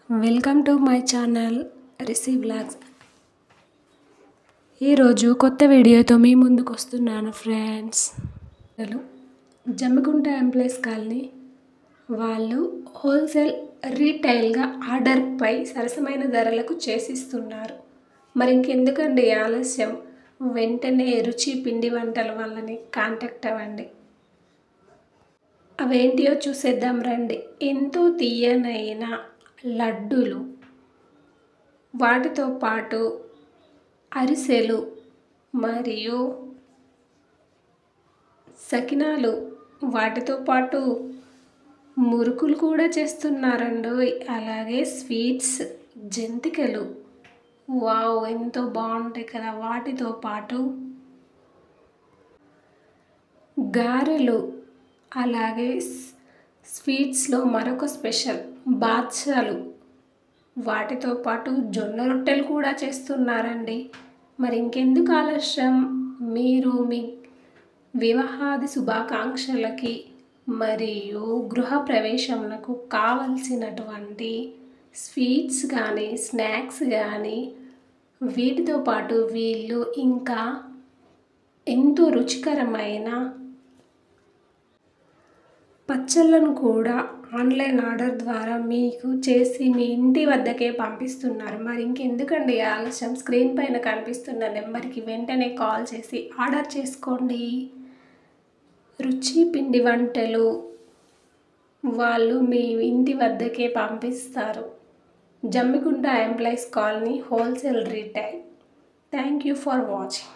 Welcome to my channel Rishi vlogs. ఈరోజు కొత్త వీడియోతో మీ ముందుకు వస్తున్నాను ఫ్రెండ్స్. జమ్మికుంట ఎంప్లాయీస్ కాలనీ వాళ్ళు హోల్సేల్ రీటైల్గా ఆర్డర్పై సరసమైన ధరలకు చేసిస్తున్నారు. మరి ఇంకెందుకండి ఆలస్యం, వెంటనే రుచి పిండి వంటల వాళ్ళని కాంటాక్ట్ అవ్వండి. అవేంటియో చూసేద్దాం రండి. ఎంతో తీయనైన లడ్డూలు, వాటితో పాటు అరిసెలు మరియు సకినాలు, వాటితో పాటు మురుకులు కూడా చేస్తున్నారండి. అలాగే స్వీట్స్, జంతికలు, వావ్ ఎంతో బాగుంటాయి కదా. వాటితో పాటు గారెలు, అలాగే స్వీట్స్లో మరొక స్పెషల్ బాద్షాలు, వాటితో పాటు జొన్న రొట్టెలు కూడా చేస్తున్నారండి. మరి ఇంకెందుకు ఆలస్యం, మీరు మీ వివాహాది శుభాకాంక్షలకి మరియు గృహప్రవేశములకు కావలసినటువంటి స్వీట్స్ కానీ స్నాక్స్ కానీ, వీటితో పాటు వీళ్ళు ఇంకా ఎంతో రుచికరమైన పచ్చళ్ళను కూడా ఆన్లైన్ ఆర్డర్ ద్వారా మీకు చేసి మీ ఇంటి వద్దకే పంపిస్తున్నారు. మరి ఇంకెందుకండి ఆలస్యం, స్క్రీన్ పైన కనిపిస్తున్న నెంబర్కి వెంటనే కాల్ చేసి ఆర్డర్ చేసుకోండి. రుచి పిండి వంటలు వాళ్ళు మీ ఇంటి వద్దకే పంపిస్తారు. Jammikunta employees colony wholesale retail. Thank you for watching.